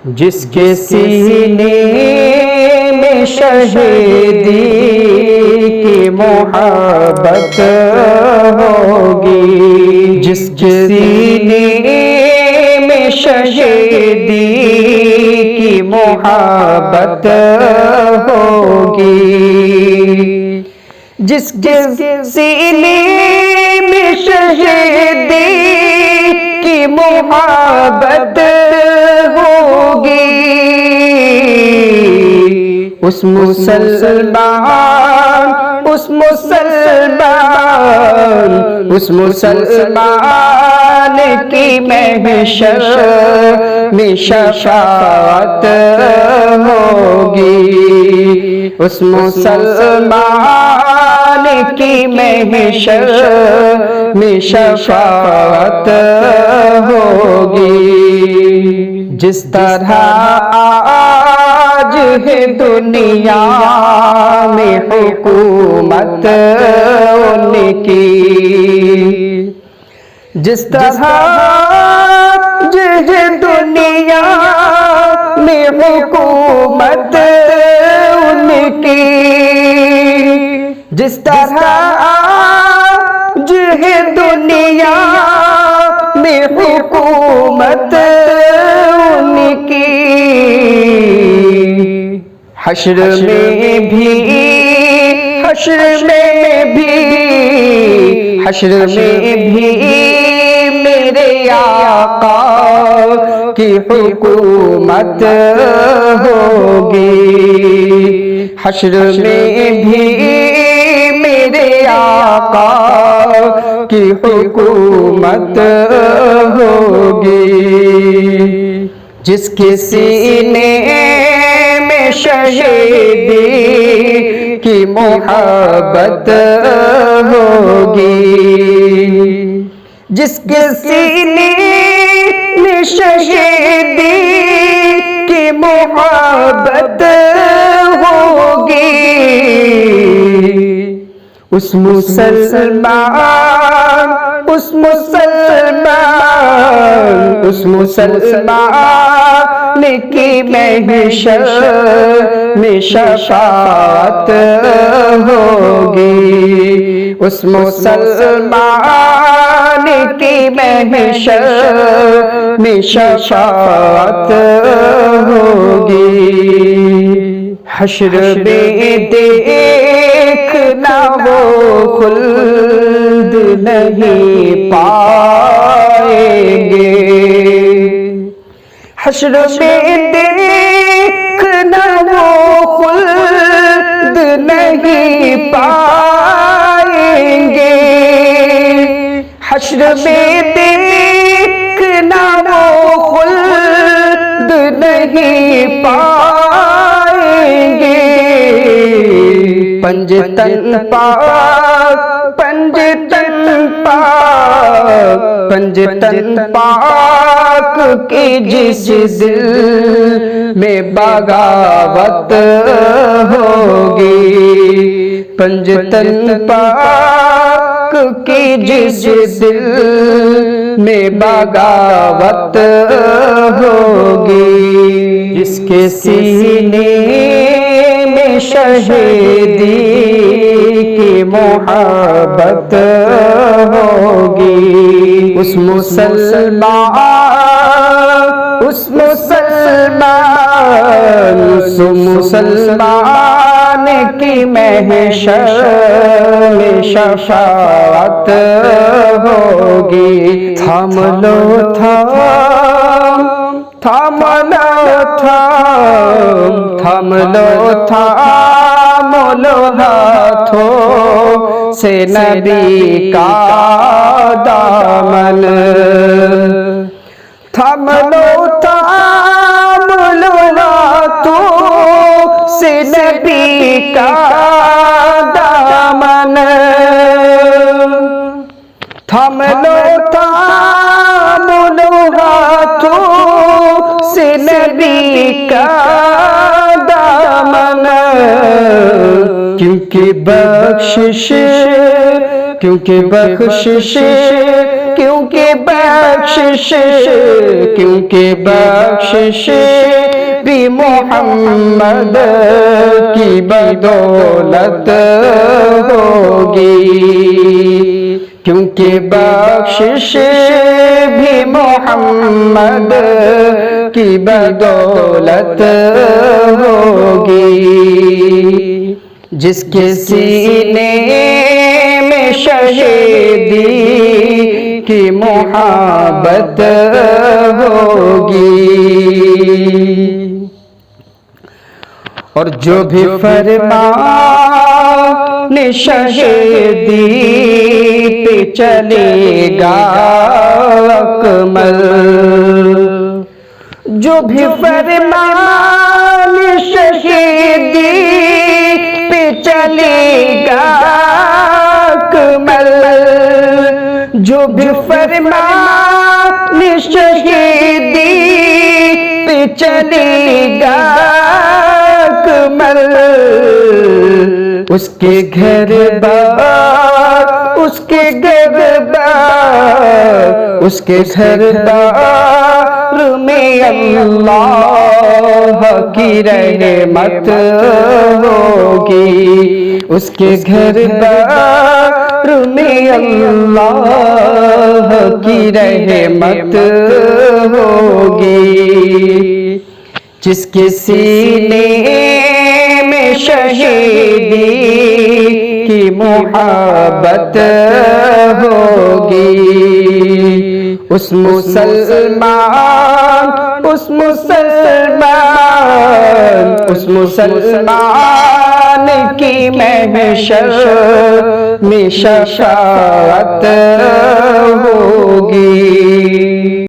جس کے سینے میں شہیدی کی محبت ہوگی، جس کے سینے میں شہیدی کی محبت ہوگی، جس کے سینے میں شہیدی کی محبت ہوگی، اس مسلمان کی محشر میں شفاعت ہوگی، اس مسلمان کی محشر میں شفاعت ہوگی۔ جس طرح آج ہے دنیا میں حکومت ان کی، جس طرح آج ہے دنیا میں حکومت ان کی، جس طرح آج ہے دنیا میں حکومت ان کی، حشر میں بھی میرے آقا کی حکومت ہوگی، حشر میں بھی میرے آقا کی حکومت ہوگی، جس کے سینے میں شہیدی کی محبت ہوگی، جس کے سینے میں شہیدی کی محبت ہوگی، اس مسلمان کی محشر میں شفاعت ہوگی، اس مسلمان کی محشر میں شفاعت ہوگی، حشر میں دیکھنا وہ خلد نہیں پائیں گے، حشر میں دیکھنا وہ خلد نہیں پائیں گے، حشر میں دیکھنا وہ خلد نہیں پائیں گے، پنجتن پاک کی جس دل میں بغاوت ہوگی، پنجتن پاک کی جس دل میں بغاوت ہوگی، جس کے سینے میں شہیدی کی محبت ہوگی، اس مسلمان کی محشر میں شفاعت ہوگی، تھام لو ہاتھوں سے نبی کا دامن، تھام لو ہاتھوں سے نبی کا دامن، تھام لو ہاتھوں سے نبی کا دامن، کیونکہ بخشش محمد کی بدولت ہوگی، کیونکہ بخشش بھی محمد کی بدولت ہوگی۔ جس کے سینے میں شہیدی کی محبت ہوگی، اور جو بھی فرمان شہیدی پہ چلے گا اکمل، جو بھی فرمان شہیدی پہ چلے گا اکمل، جو بھی فرمان شہیدی پہ چلے گا اکمل، اس کے گھر بار، اس کے گھر بار، اس کے گھر بار میں اللہ کی رحمت ہوگی، اس کے گھر بار میں اللہ کی رحمت ہوگی۔ جس کے سینے میں شہیدی کی محبت ہوگی، اس مسلمان کی محشر میں شفاعت ہوگی۔